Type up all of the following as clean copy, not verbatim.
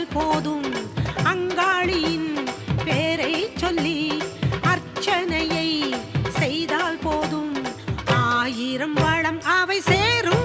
செய்தால் போதும் அங்காளியின் பேரை சொல்லி அர்ச்சனையை செய்தால் போதும் 1000 வளம் அவை சேரும்.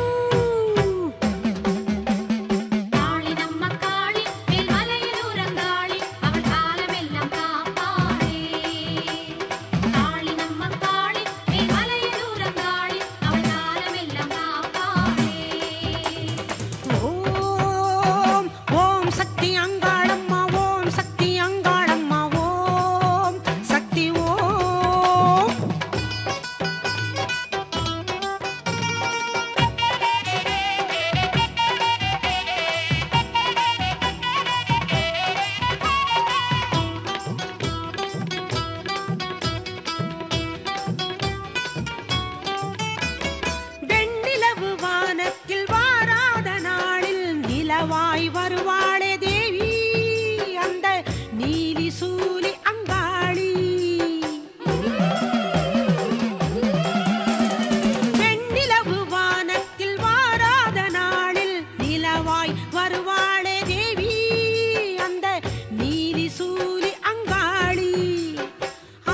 வருவாளே தேவி அந்த நீலி சூலி அங்காளி. வெண்ணிலவு வானத்தில் வாராத நாளில் நிலவாய் வருவாளே தேவி அந்த நீலி சூலி அங்காளி.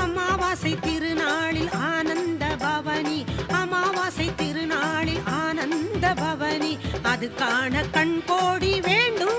அமாவாசை திருநாளில் ஆனந்த பவனி, அமாவாசை திருநாளில் ஆனந்த பவனி, அது காண கண் கோடி வேண்டும்.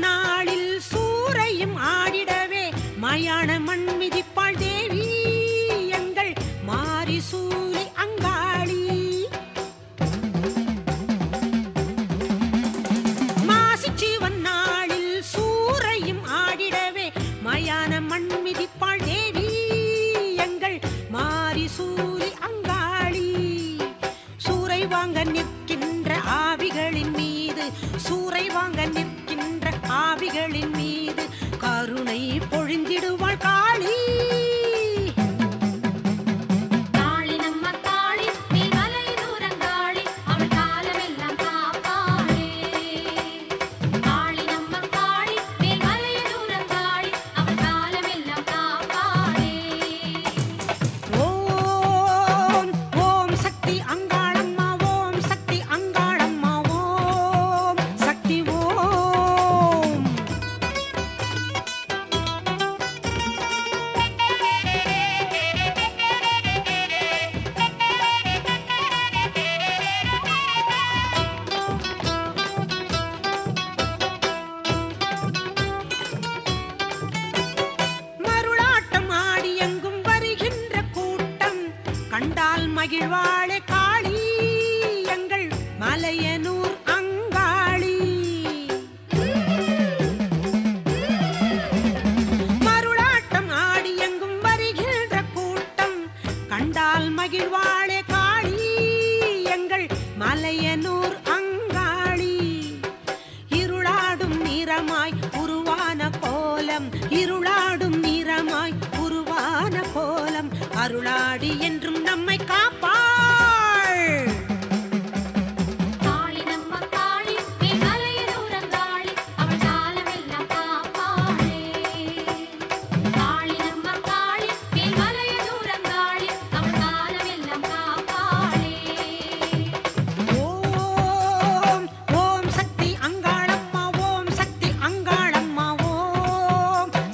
நாளில் சூரையும் ஆடிடவே மயான மண் மிதிப்பாள் தேவி எங்கள் மாரி சூலி அங்காளி. மாசிச்சிவன் நாளில் சூரையும் ஆடிடவே மயான மண் மிதிப்பாள் தேவி எங்கள் மாரி சூலி அங்காளி. சூரை வாங்க நிற்கின்ற ஆவிகளின் மீது, சூரை வாங்க நிற்கின்ற ஆவிகளின் மீது கருணை பொழிந்திடுவாள் காளி. கண்டால் மகிழ்வாளே காளி எங்கள் மலையனூர் அங்காளி. மருளாட்டம் ஆடி எங்கும் வருகின்ற கூட்டம் கண்டால் மகிழ்வாளே காளி எங்கள் மலையனூர் அங்காளி. இருளாடும் நிறமாய் உருவான கோலம், இருளாடும் நிறமாய் உருவான கோலம், அருளாடி என்றும் நம்மை காப்பாள்.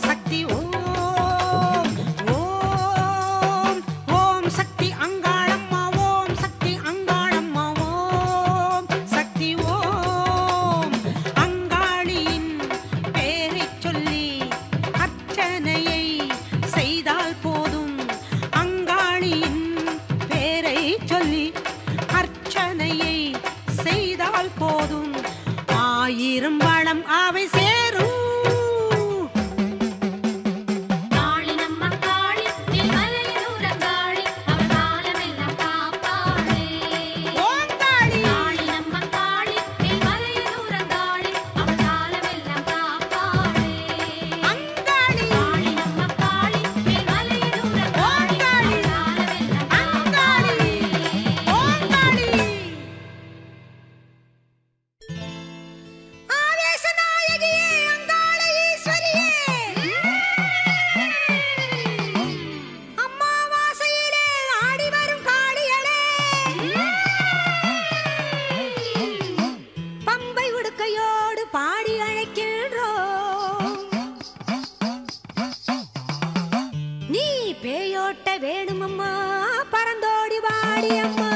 சக்தி ஓம். ஆயிரம் வளம் அவை சேரும். வேணுமம்மா பறந்தோடி வாடி அம்மா.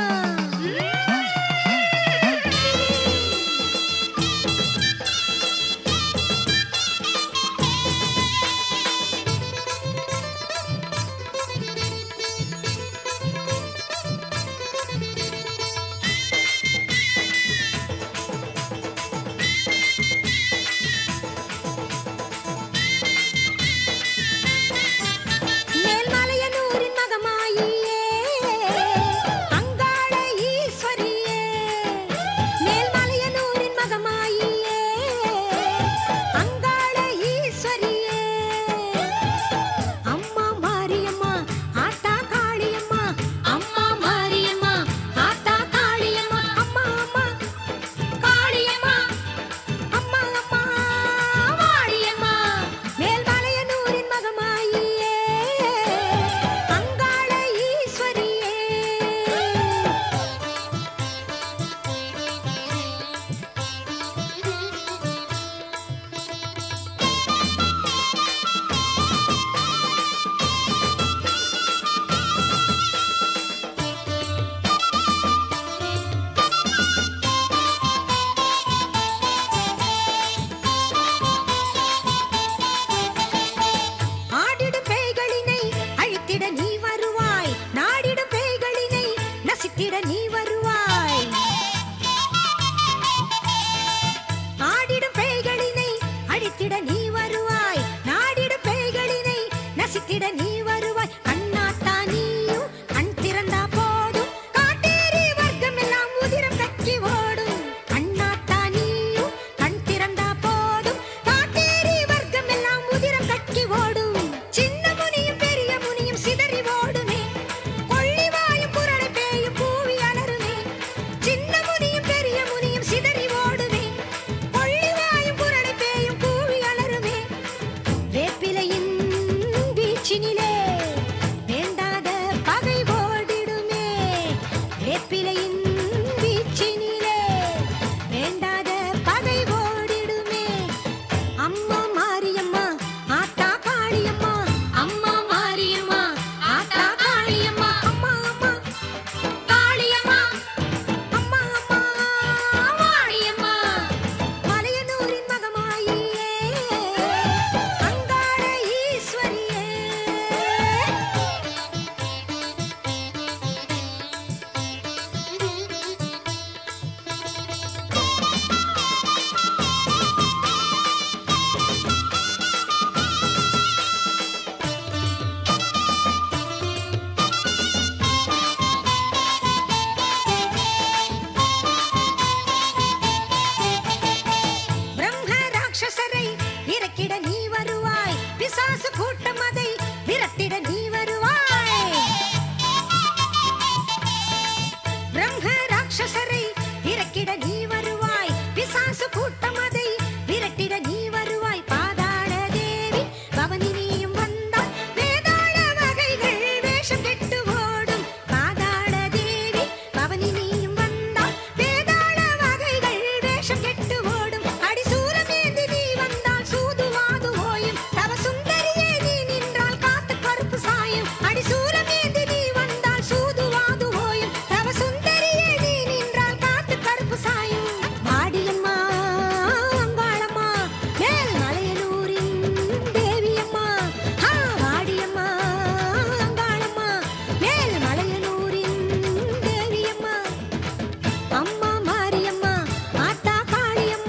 அம்மா மாரியம்மா ஆத்தா காளியம்மா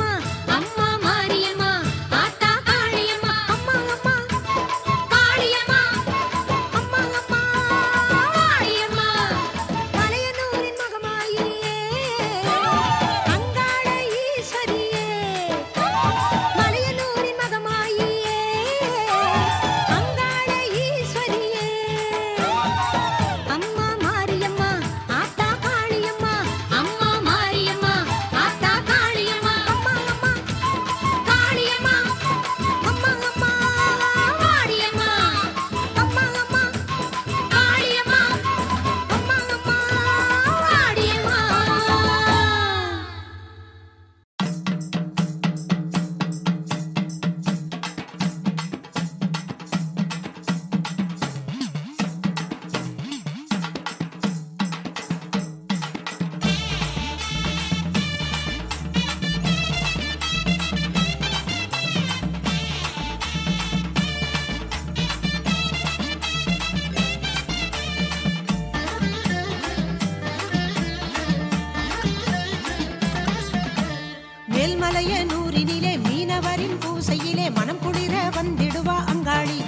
மேல்மலையனூரினிலே மீனவரின் பூசையிலே மனம் குளிர வந்திடுவா அங்காளி.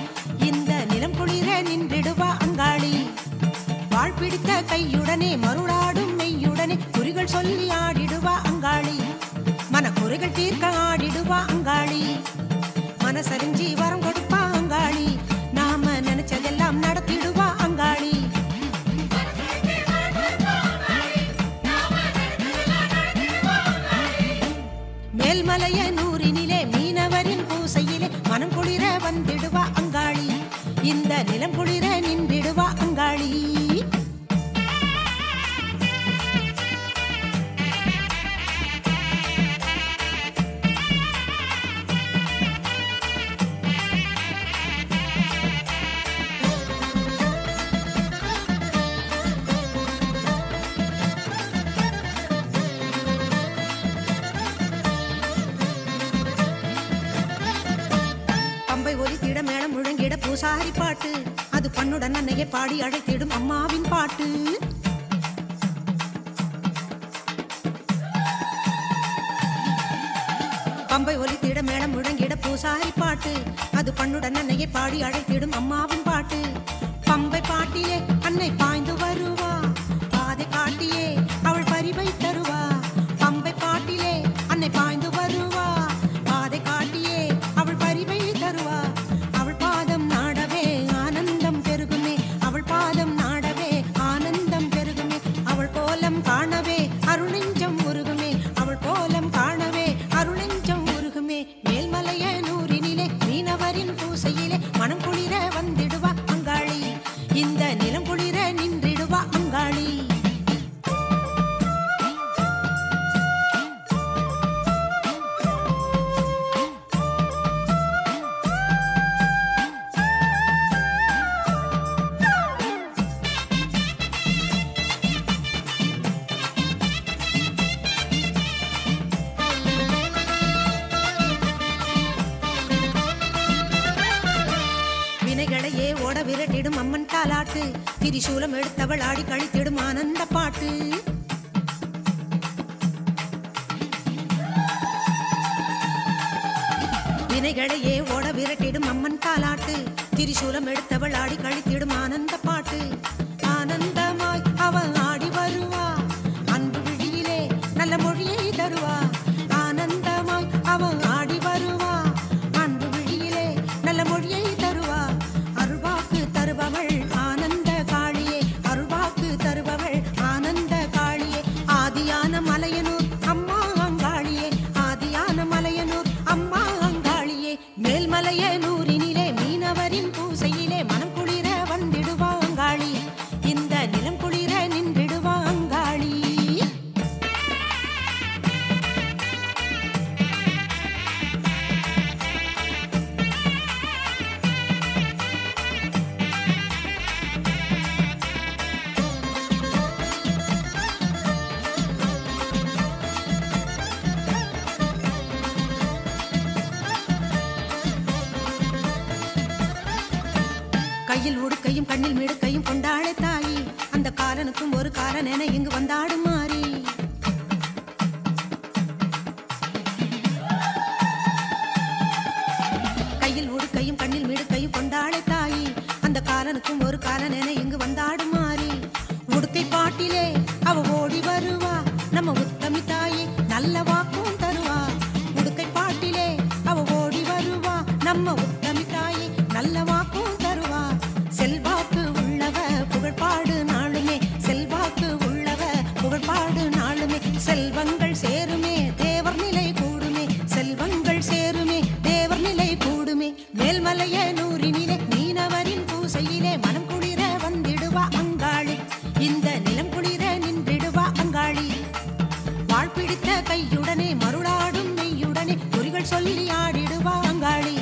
இந்த நிலம் குளிர நின்றிடுவா அங்காளி. வாழ் பிடித்த கையுடனே மருளாடும் மெய்யுடனே குறிகள் சொல்லி ஆடிடுவா அங்காளி. மனக்குறைகள் தீர்க்க ஆடிடுவா அங்காளி. மனசறிஞ்சி வரம் கொடுப்பா அங்காளி. நாம நினைச்சதெல்லாம் நடத்திடுவா அங்காளி. மேல்மலையனூரினிலே மீனவரின் பூசையிலே மனம் குளிர வந்திடுவா அங்காளி. இந்த நிலம் குளிர நின்றிடுவா அங்காளி. ஒலித்திட மேளம் முழங்கிட பூசாரி பாட்டு, அது பண்ணுடன் அன்னையை பாடி அழைத்திடும் அம்மாவின் பாட்டு. பம்பை ஒலித்திட மேளம் முழங்கிட பூசாரி பாட்டு, அது பண்ணுடன் அன்னையை பாடி அழைத்திடும் அம்மாவின் பாட்டு. பம்பை பாட்டிலே அன்னை பாய்ந்து வருவா, பாதை காட்டியே அவள் பரிவை தருவா. பம்பை பாட்டிலே அன்னை பாய்ந்து வருவா, பாதை காட்டியே அவள் பரிவை தருவா. அவள் பாதம் நாடவே ஆனந்தம் பெருகுமே, அவள் பாதம் நாடவே ஆனந்தம் பெருகுமே. அவள் கோலம் காணவே அருளெஞ்சம் உருகுமே, அவள் கோலம் காணவே அருளெஞ்சம் உருகுமே. மேல்மலையனூரினிலே மீனவரின் பூசையிலே மனம் குளிர வந்திடுவா அங்காளி. இந்த நிலம் குளிர நின்றிடுவா அங்காளி. வினைகளையே ஓட விரட்டிடும் அம்மன் தாலாட்டு, திரிசூலம் எடுத்தவள் ஆடி கழித்திடும் ஆனந்த பாட்டு. வினைகளையே ஓட விரட்டிடும் அம்மன் தாலாட்டு, திரிசூலம் எடுத்தவள் ஆடி கழித்திடும் ஆனந்த பாட்டு. ஆனந்தமாய் அவள் ஆடி வருவா, அன்பு விழியிலே நல்ல மொழியை தருவா. ஆனந்தமாய் அவள் ஆடி வருவா, அன்பு விழியிலே நல்ல மொழியை தருவா. அருள்வாக்கு தருபவள் ஆனந்த காளியே, அருள்வாக்கு தருபவள் ஆனந்த காளியே. ஆதியான மலையனூர் அம்மா அங்காளியே, ஆதியான மலையனூர் அம்மா அங்காளியே. மேல்மலையனூரினிலே மீனவரின் பூசையிலே மனம் குளிர வந்திடுவா அங்காளி. இந்த நிலம் குளிர நின்றிடுவா அங்காளி. கையில் உடுக்கையும் கண்ணில் மிடுக்கையும் கொண்டாளே தாயி, அந்த காலனுக்கும் ஒரு காலன் என இங்கு வந்தாடும் மாறி. கையில் உடுக்கையும் கண்ணில் மிடுக்கையும் கொண்டாளே தாயி, அந்த காலனுக்கும் ஒரு காலன் என இங்கு வந்தாடும் மாறி. உடுக்கை பாட்டிலே அவ ஓடி வருவா, நம்ம உத்தமி தாயே நல்ல வாக்கும் தருவா. உடுக்கை பாட்டிலே அவ ஓடி வருவா, நம்ம உத்தமி தாயே நல்ல வாக்கும் தருவா. செல்வாக்கு உள்ளவ புகழ்பாடு நாளுமே, செல்வாக்கு உள்ளவ புகழ்பாடு நாளுமே. செல்வங்கள் சேருமே தேவர் நிலை கூடுமே, செல்வங்கள் சேருமே தேவர் நிலை கூடுமே. மேல்மலையனூரினிலே மீனவரின் பூசையிலே மனம் குளிர வந்திடுவா அங்காளி. இந்த நிலம் குளிர நின்றிடுவா அங்காளி. வாழ் பிடித்த கையுடனே மருளாடும் மெய்யுடனே குறிகள் சொல்லி ஆடிடுவா அங்காளி.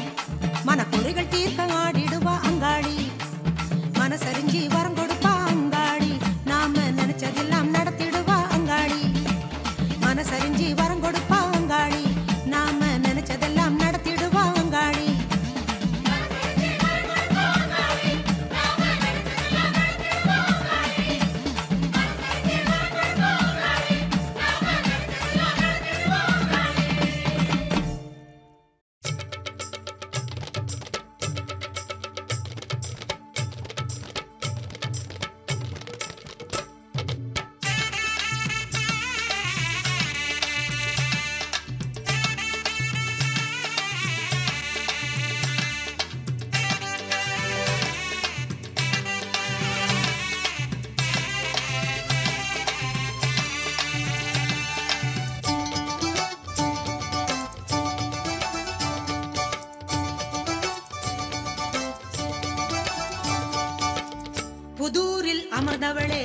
அமர்ந்தவளே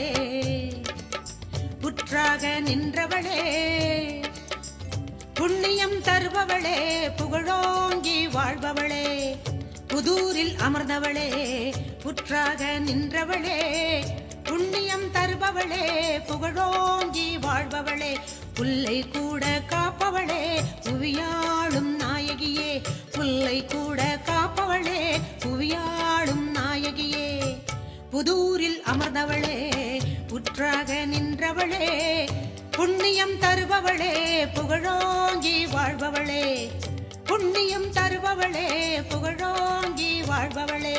புற்றாக நின்றவளே புண்ணியம் தருபவளே புகழோங்கி வாழ்பவளே புதூரில் அமர்ந்தவளே புற்றாக நின்றவளே புண்ணியம் தருபவளே புகழோங்கி வாழ்பவளே புல்லை கூட காப்பவளே புவியாளும் நாயகியே புல்லை கூட காப்பவளே புவியாளும் நாயகியே புதூரில் அமர்ந்தவளே புற்றாக நின்றவளே புண்ணியம் தருபவளே புகழோங்கி வாழ்பவளே புண்ணியம் தருபவளே புகழோங்கி வாழ்பவளே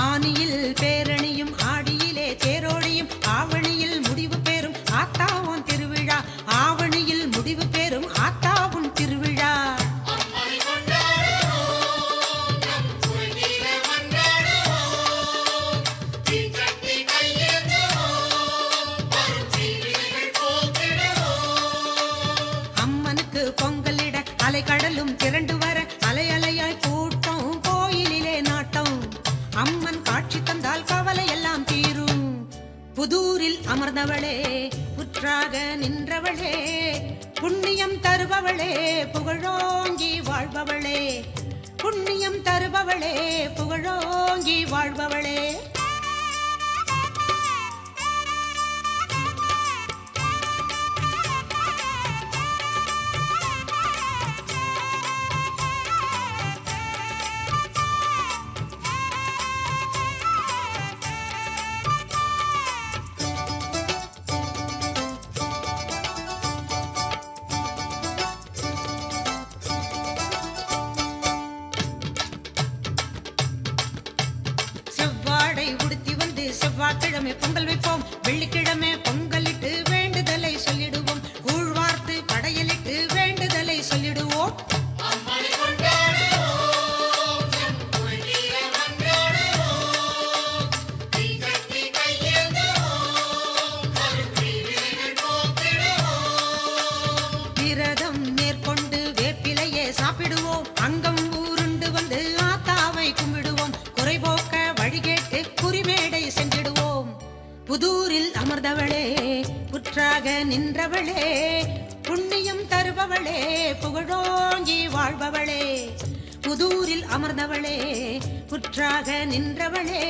ஆனியில் பேரணியும் ஆடியிலே தேரோடியும் ஆவணியில் முடிவு பெறும் ஆத்தாவும் திருவிழா ஆவணியில் முடிவு பெறும் ஆத்தாவும் திருவிழா அம்மனுக்கு பொங்கலிட அலைக்கடலும் திரண்டு வர அலை அலையாய் கூட்டம் கோயிலிலே நாட்டம் அம்மன் காட்சி தந்தால் கவலை எல்லாம் தீரும் புதூரில் அமர்ந்தவளே புற்றாக நின்றவளே புண்ணியம் தருபவளே புகழோங்கி வாழ்பவளே புண்ணியம் தருபவளே புகழோங்கி வாழ்பவளே செவ்வாய்க்கிழமை பொங்கல் வைப்போம் வெள்ளிக்கிழமை பொங்கலிட்டு வேண்டுதலை சொல்லிடுவோம் கூழ்வார்த்து படையலிட்டு வேண்டுதலை சொல்லிடுவோம் விரதம் மேற்கொண்டு வேப்பிலையே சாப்பிடுவோம் அங்கம் ஊருண்டு வந்து ஆத்தாவை கும்பிடுவோம் குறைபோக்க வழிகேட்டு குறிமேடை சென்றிடுவோம் புதூரில் அமர்ந்தவளே புற்றாக நின்றவளே புண்ணியம் தருபவளே புகழோங்கி வாழ்பவளே புதூரில் அமர்ந்தவளே புற்றாக நின்றவளே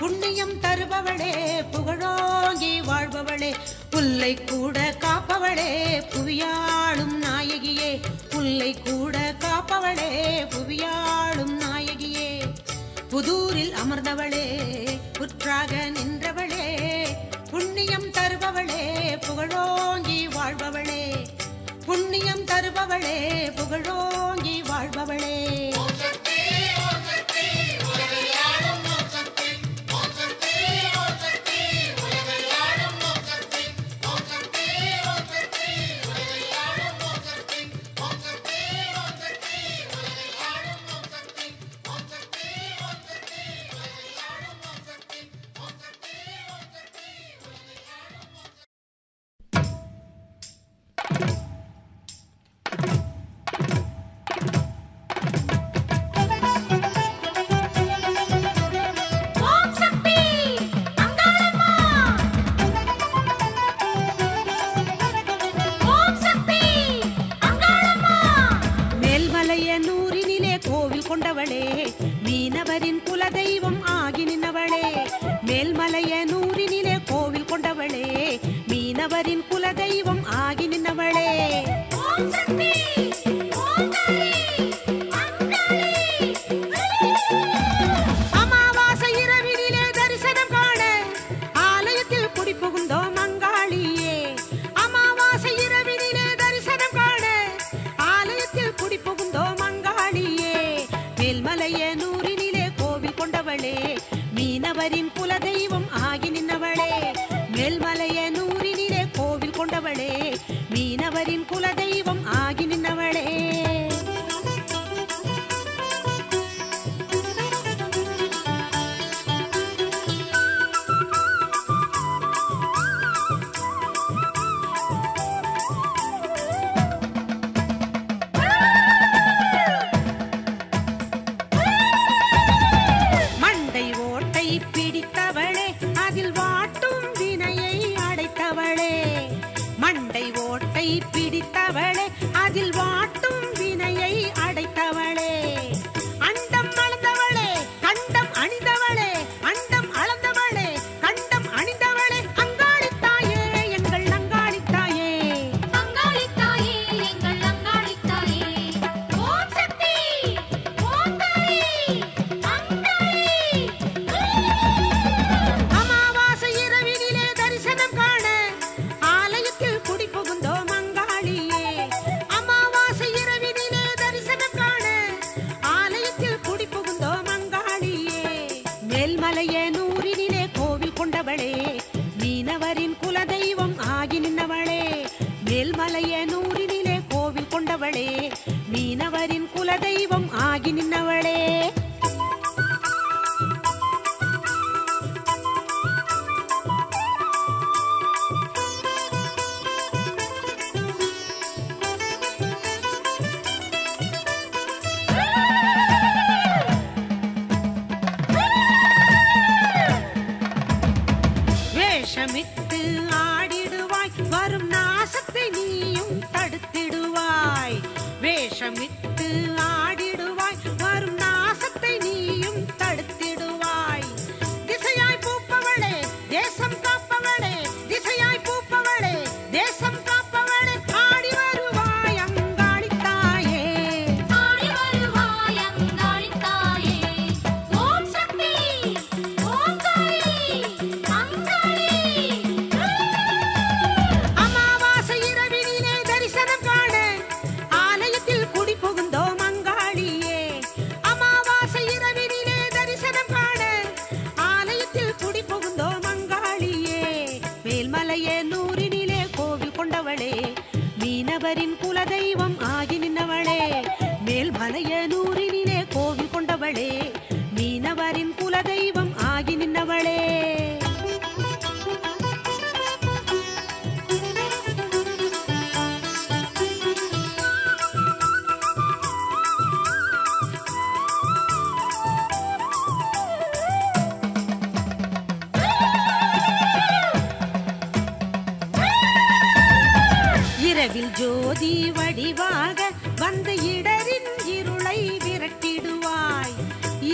புண்ணியம் தருபவளே புகழோங்கி வாழ்பவளே புல்லை கூட காப்பவளே புவியாளும் நாயகியே புல்லை கூட காப்பவளே புவியாளும் நாயகியே புதூரில் அமர்ந்தவளே புற்றாக நின்றவளே புண்ணியம் தருபவளே புகழோங்கி வாழ்பவளே புண்ணியம் தருபவளே புகழோங்கி வாழ்பவளே கொண்டவளே மீனவரின் குலதெய்வம் ஆகி நின்றவளே மேல்மலையனூரினிலே கோவில் கொண்டவளே மீனவரின் குலதெய்வம் ஆகி நின்றவளே அமாவாசை இரவினிலே தரிசனம் காண ஆலயத்தில் குடி புகுந்தோம் அங்காளியே அமாவாசை இரவினிலே தரிசனம் காண ஆலயத்தில் குடி புகுந்தோம் அங்காளியே மேல்மலையனூரினிலே கோவில் கொண்டவளே மீனவரின் குலதெய்வம் ஆகி நின்றவளே மேல்மலையனூரினிலே கோவில் கொண்டவளே மீனவரின் குலதெய்வம் ஆகி நின்னவளே பிடித்தவளே அதில் வாட்டும் வினையை அடைத்தவளே அண்டம் அளந்தவளே கண்டம் அணிந்தவளே அண்டம் அளந்தவளே கண்டம் அணிந்தவளே அங்காளித்தாயே எங்கள் அங்காளித்தாயே அங்காளித்தாயே எங்கள் அங்காளித்தாயே ஓம் சக்தி ஓம் தாயே அங்காளி அமாவாசை இரவினிலே தரிசனம் காண ஆலயத்தில் குடி புகுந்தோம் மேல்மலையனூரினிலே கோவில் கொண்டவளே மீனவரின் குலதெய்வம் ஆகி நின்னவளே மேல்மலையனூரினிலே கோவில் கொண்டவளே மீனவரின் குலதெய்வம் ஆகி நின்னவளே வேஷமிட்டு ஆடிடுவாய் வரும் நாசத்தை நீயும் தடுத்திடுவாய் வேஷமிட்டு ஆடிடுவாய் வரும் நாசத்தை நீயும் தடுத்திடுவாய் திசையாய் பூப்பவளே தேசம் காப்பவளே திசையாய் பூப்பவளே தேசம் காப்பவளே ஆடி வருவாய் அங்காளித்தாயே ஆடி வருவாய் அங்காளித்தாயே ஓம் சக்தி ஓம் தாயே அமாவாசை இரவினிலே தரிசனம் காண ஆலயத்தில் குடி புகுந்தோம் அங்காளியே அமாவாசை இரவினிலே தரிசனம் காண ஆலயத்தில் குடி புகுந்தோம் அங்காளியே மேல்மலையனூரினிலே கோவில் கொண்டவளே மீனவரின் குலதெய்வம் ஆகி நின்னவளே மேல்மலையனூரினிலே கோவில் கொண்டவளே மீனவரின் குலதெய்வம் ஆகி நின்னவளே இரவில் ஜோதி வடிவாக வந்த இடரின் இருளை விரட்டிடுவாய்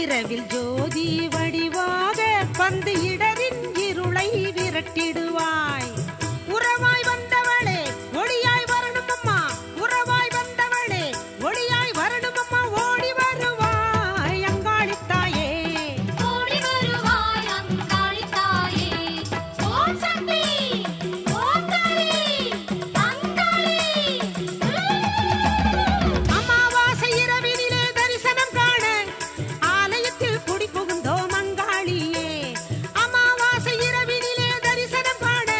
இரவில் ஜோதி வடிவாக வந்து இடரின் இருளை விரட்டிடுவாய் உறவாய் வந்தவளே ஒளியாய் வரணும் அம்மா உறவாய் வந்தவளே ஒளியாய் வரணும் அம்மா ஓடி வருவாய் அங்காளித்தாயே ஓடி வருவாய் அங்காளித்தாயே ஓம் சக்தி ஓம் தாயே அமாவாசை இரவினிலே தரிசனம் காண ஆலயத்தில் குடி புகுந்தோம் அங்காளியே அமாவாசை இரவினிலே தரிசனம் காண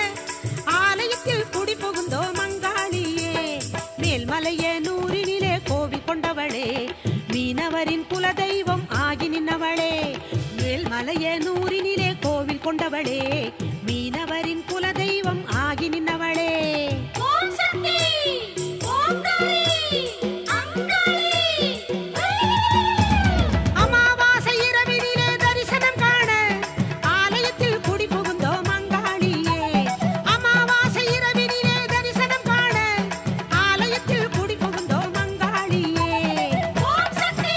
ஆலயத்தில் குடி புகுந்தோம் அங்காளியே மேல்மலையனூரினிலே கோவில் கொண்டவளே மீனவரின் குலதெய்வம் ஆகி நின்னவளே மேல்மலையனூரினிலே கோவில் கொண்டவளே மீனவரின் குலதெய்வம் ஆகி நின்னவளே ஓம் சக்தி ஓம் தாயே அங்காளி அமாவாசை இரவினிலே தரிசனம் காண ஆலயத்தில் குடி புகுந்தோம் அங்காளியே அமாவாசை இரவினிலே தரிசனம் காண ஆலயத்தில் குடி புகுந்தோம் அங்காளியே ஓம் சக்தி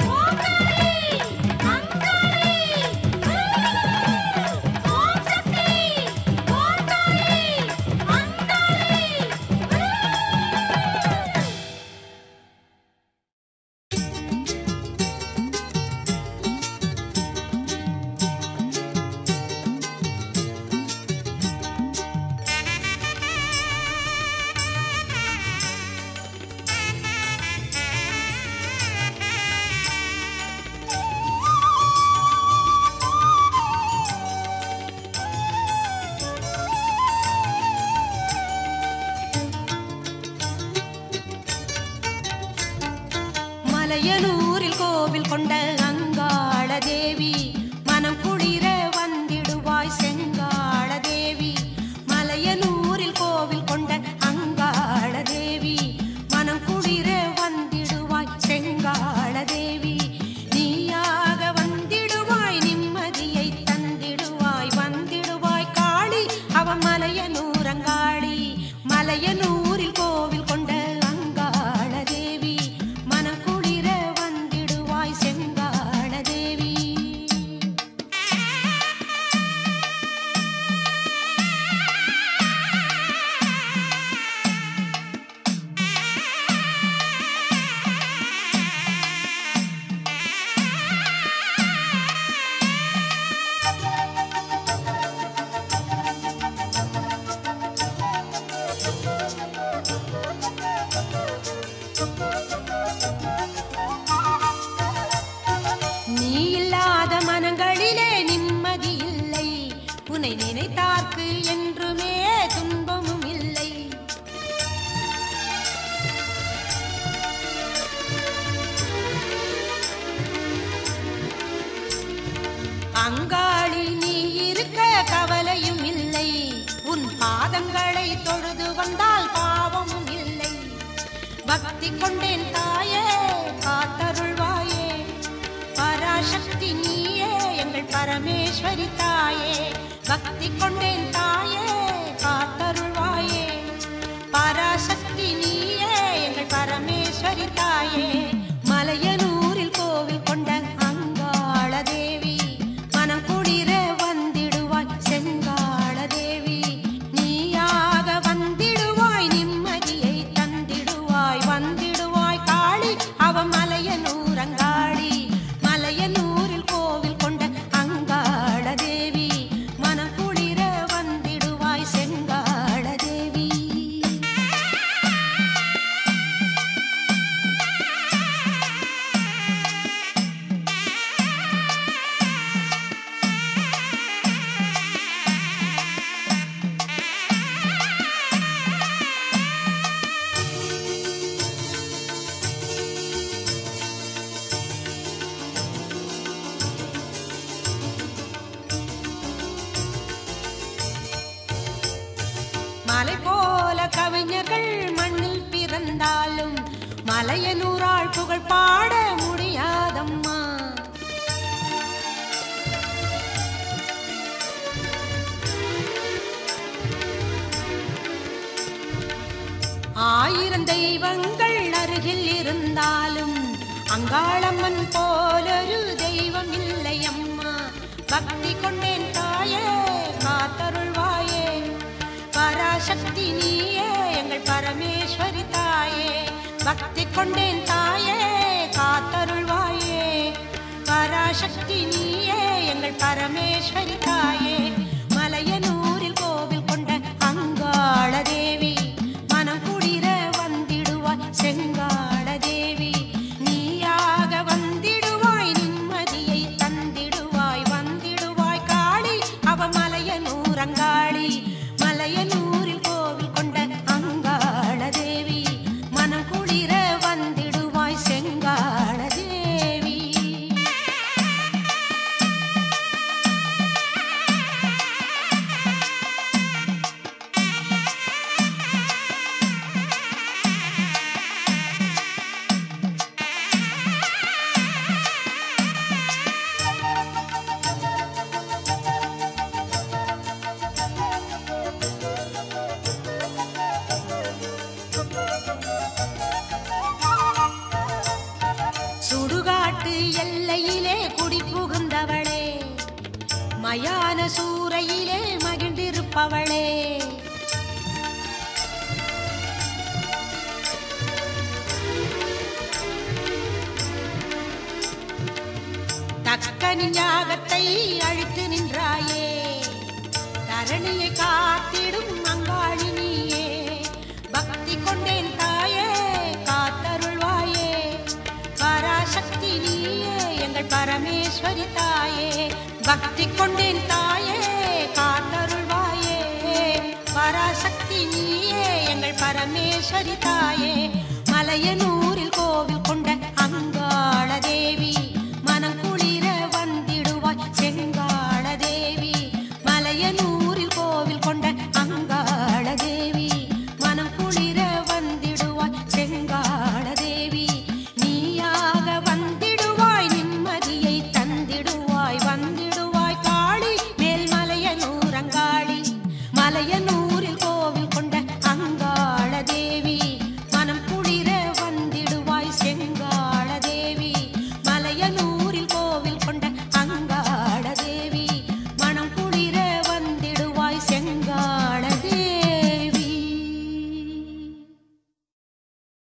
ஓம் தாயே அங்காளி ஓம் சக்தி மலையனூரில் கோவில் கொண்ட அங்காள தேவி மனம் குளிர வந்திடுவாய் செங்காள தேவி. மலையனூரில் கோவில் கொண்ட அங்காள தேவி மனம் குளிர வந்திடுவாய் செங்காள தேவி. நீயாக வந்திடுவாய் நிம்மதியை தந்திடுவாய் வந்திடுவாய் காளி அவன் மலையனூர் அங்காளி. மலையனூரில் கோவில் கொண்ட அங்காள தேவி மனம் குளிர வந்திடுவாய் செங்காள தேவி. நீ இல்லாத மனங்களிலே நிம்மதி இல்லை, உன்னை நினைத்தார்க்கு என்றுமே துன்பமும் இல்லை. அங்காளி நீ இருக்க கவலையும் இல்லை, உன் பாதங்களை தொழுது வந்தால் பாவமும் இல்லை. பக்தி கொண்டேன் தாயே காத்தருள்வாயே, பராசக்தி நீயே எங்கள் பரமேஸ்வரி தாயே. பக்தி கொண்டேன் தாயே காத்தருள்வாயே, பராசக்தி நீயே எங்கள் பரமேஸ்வரி தாயே. மலையனூரில் கோவில் கொண்ட அங்காள தேவி மனம் குளிர வந்திடுவாய் செங்காள தேவி. நீயாக வந்திடுவாய் நிம்மதியை தந்திடுவாய் வந்திடுவாய் காளி அவன் மலையனூர் அங்காளி. மலையனூரில் கோவில் கொண்ட அங்காள தேவி மனம் குளிர வந்திடுவாய் செங்காள தேவி. மலை போல கவிஞர்கள் மண்ணில் பிறந்தாலும் மலையனூராள் புகழ் பாட முடியாதம்மா. ஆயிரம் தெய்வங்கள் அருகில் இருந்தாலும் அங்காளம்மன் போலொரு தெய்வம் இல்லை அம்மா. பக்தி கொண்டேன் தாயே காத்தருள்வாயே, பராசக்தி நீயே எங்கள் பரமேஸ்வரி தாயே. பக்தி கொண்டேன் தாயே காத்தருள்வாயே, பராசக்தி நீயே எங்கள் பரமேஸ்வரி தாயே. மலையனூரில் கோவில் கொண்ட அங்காள தேவி மனம் குளிர வந்திடுவாய் செங்காள தேவி. நீயாக வந்திடுவாய் நிம்மதியை தந்திடுவாய் வந்திடுவாய் காளி அவ மலையனூர் அங்காளி. மலையனூரில் கோவில் கொண்ட அங்காள தேவி மனம் குளிர வந்திடுவாய் செங்காள தேவி. சுடுகாட்டு எல்லையிலே குடி புகுந்தவளே, மயான சூறையிலே மகிழ்ந்திருப்பவளே. தக்கனின் யாகத்தை அழித்து நின்றாயே, தரணியை காத்திடும் அங்காளி நீயே. பக்தி கொண்டேன் தாயே காத்தருள்வாயே, பராசக்தி நீயே எங்கள் பரமேஸ்வரி தாயே. பக்தி கொண்டேன் தாயே காத்தருள்வாயே, பராசக்தி நீயே எங்கள் பரமேஸ்வரி தாயே. மலையனூரில் கோவில் கொண்ட